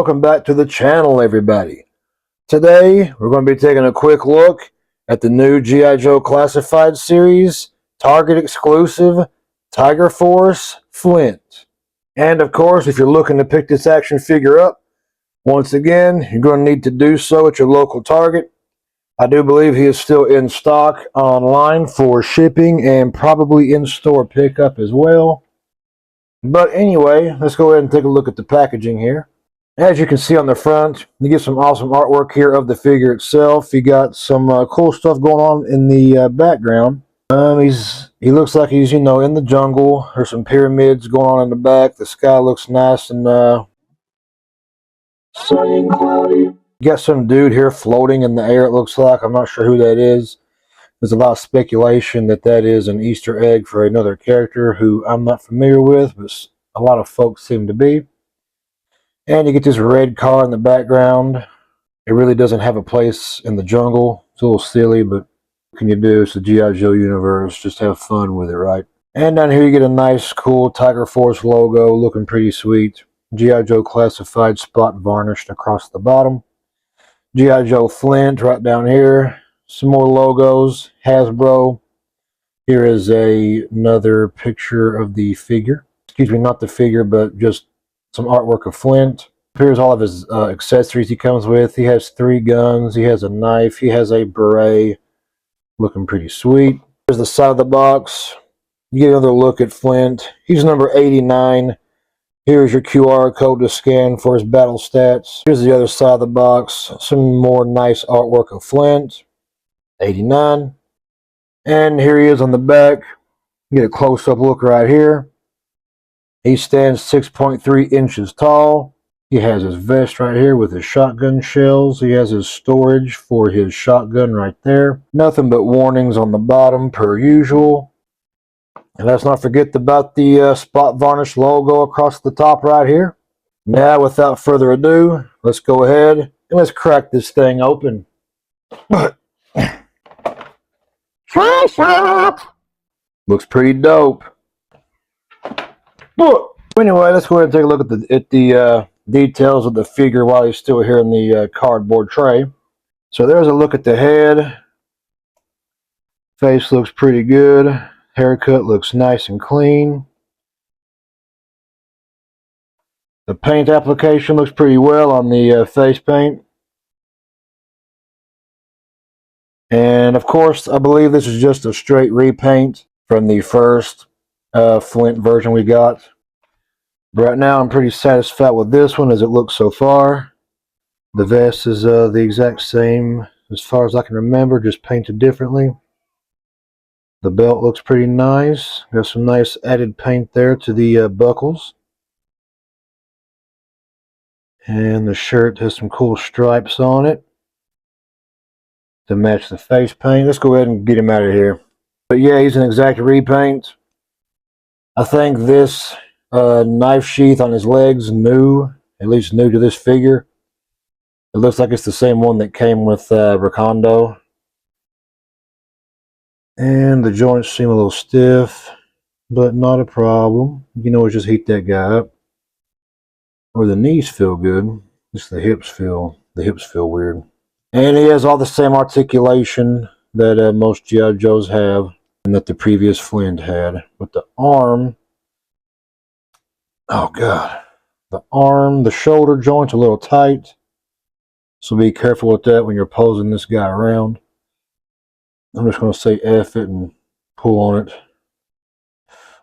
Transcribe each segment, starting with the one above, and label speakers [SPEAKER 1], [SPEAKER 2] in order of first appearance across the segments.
[SPEAKER 1] welcome back to the channel, everybody. Today we're going to be taking a quick look at the new G.I. Joe Classified series, Target exclusive, Tiger Force Flint. And of course, if you're looking to pick this action figure up, once again, you're going to need to do so at your local Target. I do believe he is still in stock online for shipping and probably in-store pickup as well. But anyway, let's go ahead and take a look at the packaging here. As you can see on the front, you get some awesome artwork here of the figure itself. You got some cool stuff going on in the background. He looks like he's, in the jungle. There's some pyramids going on in the back. The sky looks nice and sunny and cloudy. You got some dude here floating in the air, it looks like. I'm not sure who that is. There's a lot of speculation that that is an Easter egg for another character who I'm not familiar with, but a lot of folks seem to be. And you get this red car in the background. It really doesn't have a place in the jungle. It's a little silly, but what can you do? It's the G.I. Joe universe. Just have fun with it, right? And down here you get a nice, cool Tiger Force logo, looking pretty sweet. G.I. Joe Classified spot varnished across the bottom. G.I. Joe Flint right down here. Some more logos. Hasbro. Here is another picture of the figure. Excuse me, not the figure, but just some artwork of Flint. Here's all of his accessories he comes with. He has 3 guns. He has a knife. He has a beret. Looking pretty sweet. Here's the side of the box. You get another look at Flint. He's number 89. Here's your QR code to scan for his battle stats. Here's the other side of the box. Some more nice artwork of Flint. 89. And here he is on the back. You get a close-up look right here. He stands 6.3 inches tall. He has his vest right here with his shotgun shells. He has his storage for his shotgun right there. Nothing but warnings on the bottom per usual. And let's not forget about the spot varnish logo across the top right here. Now, without further ado, let's go ahead and let's crack this thing open. Try shot! Looks pretty dope. Anyway, let's go ahead and take a look at the details of the figure while he's still here in the cardboard tray. So there's a look at the head. Face looks pretty good. Haircut looks nice and clean. The paint application looks pretty well on the face paint. And of course, I believe this is just a straight repaint from the first Flint version we got. Right now, I'm pretty satisfied with this one as it looks so far. The vest is the exact same as far as I can remember, just painted differently. The belt looks pretty nice. Got some nice added paint there to the buckles. And the shirt has some cool stripes on it to match the face paint. Let's go ahead and get him out of here. But yeah, he's an exact repaint. I think this knife sheath on his legs new, at least new to this figure. It looks like it's the same one that came with Recondo. And the joints seem a little stiff, but not a problem. You can always just heat that guy up. Or the knees feel good. Just the hips feel weird. And he has all the same articulation that most G.I. Joes have and that the previous Flint had. But the arm, oh god, the shoulder joint's a little tight. So be careful with that when you're posing this guy around. I'm just going to say F it and pull on it.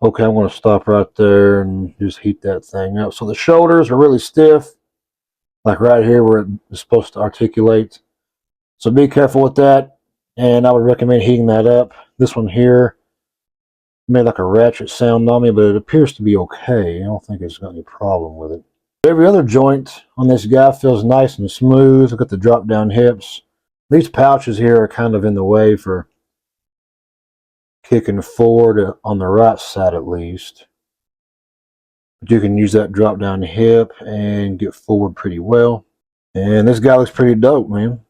[SPEAKER 1] Okay, I'm going to stop right there and just heat that thing up. So the shoulders are really stiff, like right here where it's supposed to articulate. So be careful with that, and I would recommend heating that up. This one here made like a ratchet sound on me, but it appears to be okay. I don't think it's got any problem with it. Every other joint on this guy feels nice and smooth. Look at the drop down hips. These pouches here are kind of in the way for kicking forward on the right side at least. But you can use that drop down hip and get forward pretty well. And this guy looks pretty dope, man.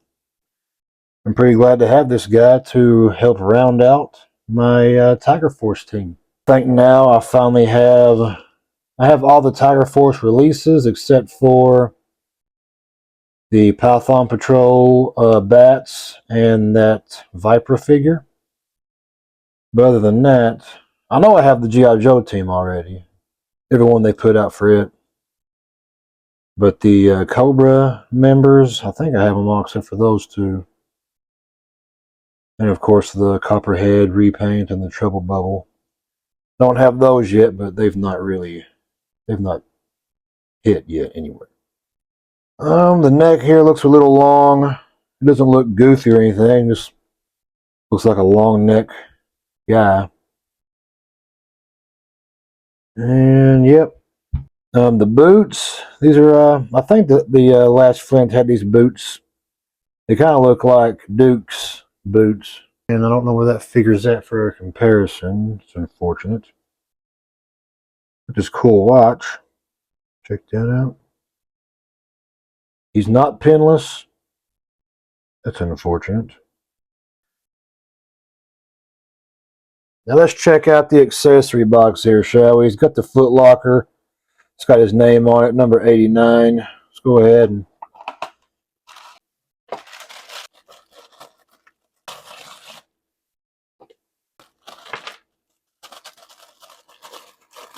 [SPEAKER 1] I'm pretty glad to have this guy to help round out my Tiger Force team. I think now I finally have all the Tiger Force releases except for the Python Patrol bats and that Viper figure. But other than that, I know I have the G.I. Joe team already. Everyone they put out for it. But the Cobra members, I think I have them all except for those two. And of course the Copperhead repaint and the Trouble Bubble. Don't have those yet, but they've not hit yet anyway. The neck here looks a little long. It doesn't look goofy or anything, just looks like a long neck guy. And yep. The boots, these are, I think the last Flint had these boots. They kind of look like Duke's boots. And I don't know where that figure's at for a comparison. It's unfortunate. But it's cool watch. Check that out. He's not pinless. That's unfortunate. Now let's check out the accessory box here, shall we? He's got the Foot Locker. It's got his name on it, number 89. Let's go ahead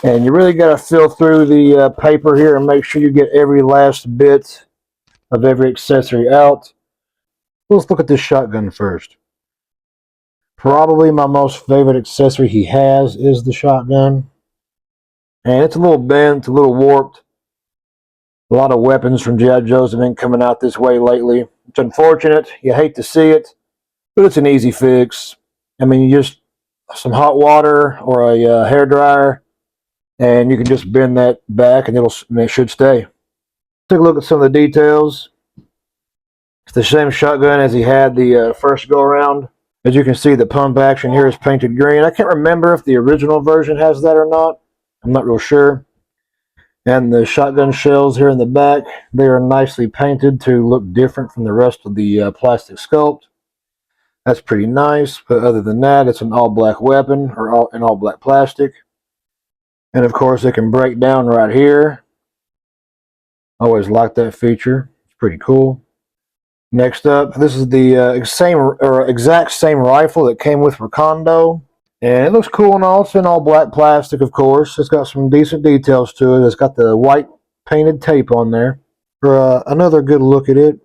[SPEAKER 1] and you really got to feel through the paper here and make sure you get every last bit of every accessory out. Let's look at this shotgun first. Probably my most favorite accessory he has is the shotgun. And it's a little bent, a little warped. A lot of weapons from G.I. Joe's have been coming out this way lately. It's unfortunate. You hate to see it, but it's an easy fix. I mean, you just some hot water or a hair dryer, and you can just bend that back, and it should stay. Take a look at some of the details. It's the same shotgun as he had the first go around. As you can see, the pump action here is painted green. I can't remember if the original version has that or not. I'm not real sure. And the shotgun shells here in the back, they are nicely painted to look different from the rest of the plastic sculpt. That's pretty nice, but other than that, it's an all-black weapon, or an all-black plastic. And of course, it can break down right here. Always liked that feature. It's pretty cool. Next up, this is the exact same rifle that came with Recondo. And it looks cool and all. It's in all black plastic, of course. It's got some decent details to it. It's got the white painted tape on there for another good look at it.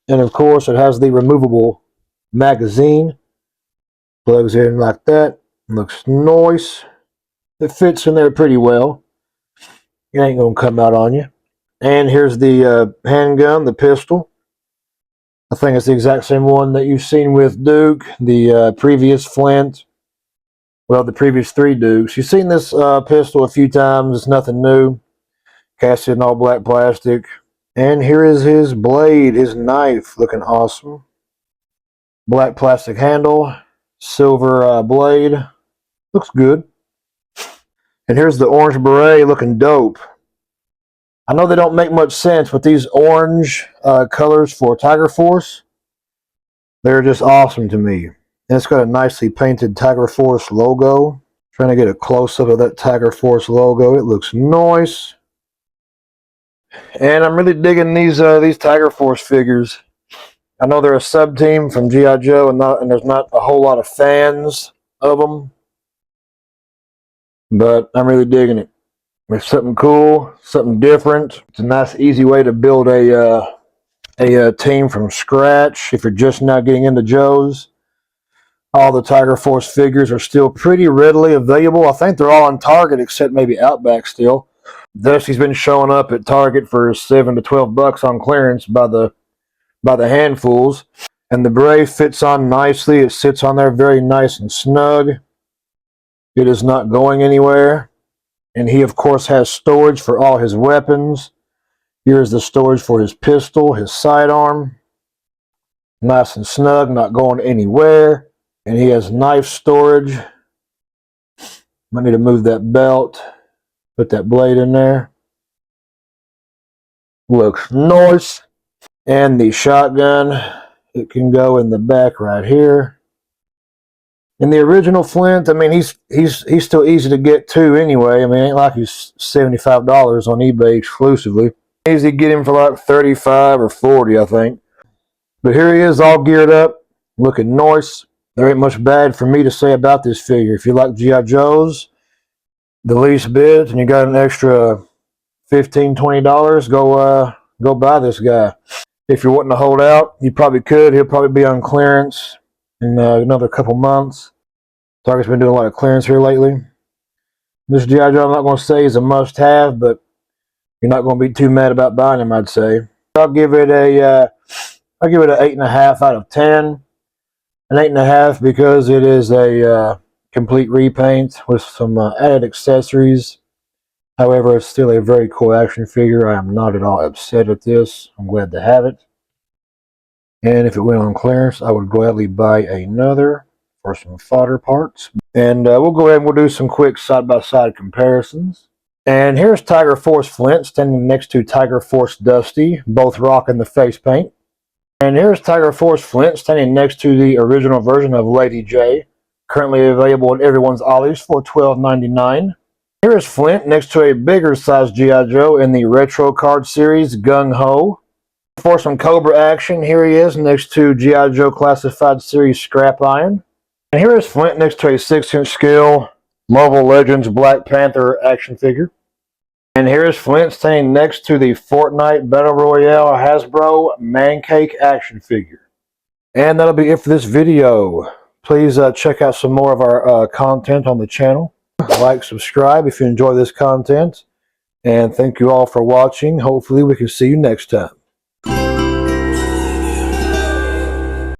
[SPEAKER 1] And of course, it has the removable magazine. Plugs in like that. Looks nice. It fits in there pretty well. It ain't going to come out on you. And here's the handgun, the pistol. I think it's the exact same one that you've seen with Duke, the previous Flint, well, the previous 3 Dukes. You've seen this pistol a few times. It's nothing new. Cast in all black plastic. And here is his blade, his knife, looking awesome. Black plastic handle, silver blade. Looks good. And here's the orange beret, looking dope. I know they don't make much sense, but these orange colors for Tiger Force, they're just awesome to me. And it's got a nicely painted Tiger Force logo. Trying to get a close-up of that Tiger Force logo. It looks nice. And I'm really digging these Tiger Force figures. I know they're a sub-team from G.I. Joe, and there's not a whole lot of fans of them. But I'm really digging it. It's something cool, something different. It's a nice, easy way to build a team from scratch if you're just now getting into Joe's. All the Tiger Force figures are still pretty readily available. I think they're all on Target except maybe Outback still. Dusty's been showing up at Target for $7 to $12 on clearance by the handfuls. And the beret fits on nicely. It sits on there very nice and snug. It is not going anywhere. And he, of course, has storage for all his weapons. Here's the storage for his pistol, his sidearm. Nice and snug, not going anywhere. And he has knife storage. Might need to move that belt. Put that blade in there. Looks nice. And the shotgun, it can go in the back right here. In the original Flint, I mean, he's still easy to get to anyway. I mean, it ain't like he's $75 on eBay exclusively. Easy get him for like 35 or 40, I think. But here he is, all geared up, looking nice. There ain't much bad for me to say about this figure. If you like G.I. Joes, the least bit, and you got an extra $15, $20, go buy this guy. If you're wanting to hold out, you probably could. He'll probably be on clearance in another couple months. Target's been doing a lot of clearance here lately. This G.I. Joe, I'm not going to say is a must-have, but you're not going to be too mad about buying him, I'd say. I'll give it an 8.5 out of 10. An 8.5 because it is a complete repaint with some added accessories. However, it's still a very cool action figure. I am not at all upset at this. I'm glad to have it. And if it went on clearance, I would gladly buy another for some fodder parts. And we'll go ahead and we'll do some quick side-by-side comparisons. And here's Tiger Force Flint standing next to Tiger Force Dusty, both rocking the face paint. And here's Tiger Force Flint standing next to the original version of Lady J, currently available at everyone's Ollie's for $12.99. Here is Flint next to a bigger size G.I. Joe in the Retro Card Series, Gung Ho. For some Cobra action, here he is next to G.I. Joe Classified Series Scrap Iron. And here is Flint next to a 6-inch scale Marvel Legends Black Panther action figure. And here is Flint standing next to the Fortnite Battle Royale Hasbro Man Cake action figure. And that'll be it for this video. Please check out some more of our content on the channel. Like, subscribe if you enjoy this content. And thank you all for watching. Hopefully we can see you next time.